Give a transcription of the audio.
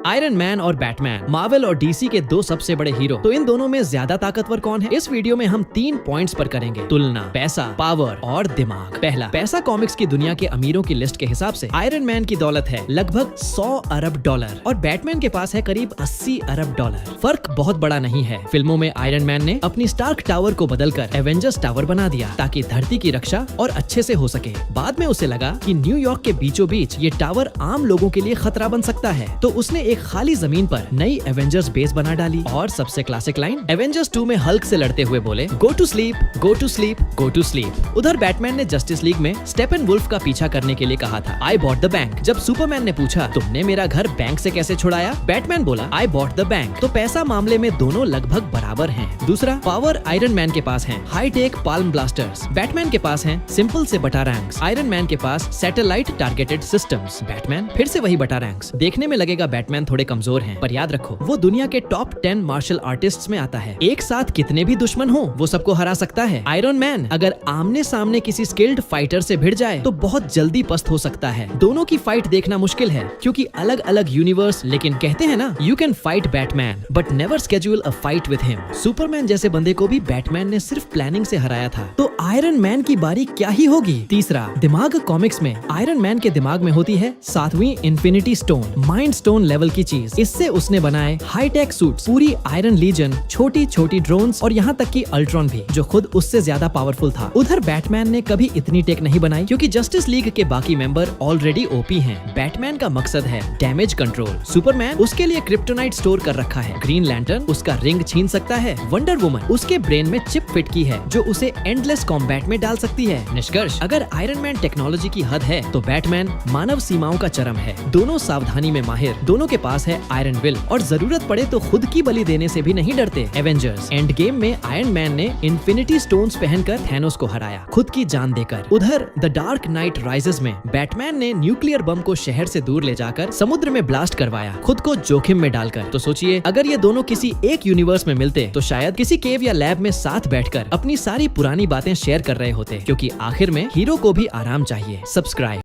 Iron man और Batman Marvel और DC के दो सबसे बड़े हीरो। तो इन दोनों में ज्यादा ताकतवर कौन है? इस वीडियो में हम 3 पॉइंट्स पर करेंगे, तुलना, पैसा, पावर और दिमाग। पहला, पैसा। कॉमिक्स की दुनिया के अमीरों की लिस्ट के हिसाब से आयरन मैन की दौलत है लगभग 100 अरब डॉलर और बैटमैन के पास है करीब 80 अरब डॉलर। फर्क बहुत बड़ा नहीं है। फिल्मों में आयरन मैन ने अपनी स्टार्क टावर को बदलकर एवेंजर्स टावर बना दिया ताकि धरती की रक्षा और अच्छे से हो सके। बाद में उसे लगा कि न्यूयॉर्क के बीचों बीच ये टावर आम लोगों के लिए खतरा बन सकता है, तो उसने एक खाली जमीन पर नई एवेंजर्स बेस बना डाली। और सबसे क्लासिक लाइन एवेंजर्स 2 में हल्क से लड़ते हुए बोले, go to sleep, go to sleep, go to sleep. उधर बैटमैन ने जस्टिस लीग में स्टेपनवुल्फ का पीछा करने के लिए कहा था, आई बॉट द बैंक। जब सुपरमैन ने पूछा, तुमने मेरा घर बैंक से कैसे छुड़ाया? बैटमैन बोला, आई बॉट द बैंक। तो पैसा मामले में दोनों लगभग बराबर हैं। दूसरा, पावर आयरन मैन के पास है high tech palm blasters, Batman के पास है सिंपल से बटारैंक्स। आयरन मैन के पास सैटेलाइट टारगेटेड सिस्टम्स, बैटमैन फिर से वही बटारैंक्स। देखने में लगेगा बैटमैन थोड़े कमजोर हैं, पर याद रखो वो दुनिया के टॉप 10 मार्शल आर्टिस्ट्स में आता है। एक साथ कितने भी दुश्मन हो वो सबको हरा सकता है। आयरन मैन अगर आमने सामने किसी स्किल्ड फाइटर से भिड़ जाए तो बहुत जल्दी पस्त हो सकता है। दोनों की फाइट देखना मुश्किल है क्योंकि अलग अलग यूनिवर्स, लेकिन कहते हैं ना, you can fight Batman but never schedule a fight with him. Superman जैसे बंदे को भी बैटमैन ने सिर्फ प्लानिंग से हराया था, तो आयरन मैन की बारी क्या ही होगी। तीसरा, दिमाग। कॉमिक्स में आयरन मैन के दिमाग में होती है 7वीं infinity stone, mind stone level की चीज। इससे उसने बनाए हाईटेक सूट्स, पूरी आयरन लीजन, छोटी छोटी ड्रोन्स और यहाँ तक कि अल्ट्रॉन भी, जो खुद उससे ज्यादा पावरफुल था। उधर बैटमैन ने कभी इतनी टेक नहीं बनाई क्योंकि जस्टिस लीग के बाकी मेंबर ऑलरेडी ओपी हैं। बैटमैन का मकसद है डैमेज कंट्रोल, सुपरमैन उसके लिए क्रिप्टोनाइट स्टोर कर रखा है, ग्रीन लैंटर्न उसका रिंग छीन सकता है, वंडर वुमन उसके ब्रेन में चिप फिट की है जो उसे एंडलेस कॉम्बैट में डाल सकती है। निष्कर्ष, अगर आयरन मैन टेक्नोलॉजी की हद है तो बैटमैन मानव सीमाओं का चरम है। दोनों सावधानी में माहिर, दोनों के पास है आयरन विल और जरूरत पड़े तो खुद की बलि देने से भी नहीं डरते। एवेंजर्स एंड गेम में आयरन मैन ने इन्फिनिटी स्टोन्स पहनकर थैनोस को हराया, खुद की जान देकर। उधर द डार्क नाइट राइजेस में बैटमैन ने न्यूक्लियर बम को शहर से दूर ले जाकर समुद्र में ब्लास्ट करवाया, खुद को जोखिम में डालकर। तो सोचिए, अगर ये दोनों किसी एक यूनिवर्स में मिलते तो शायद किसी केव या लैब में साथ बैठकर अपनी सारी पुरानी बातें शेयर कर रहे होते, क्योंकि आखिर में हीरो को भी आराम चाहिए। सब्सक्राइब।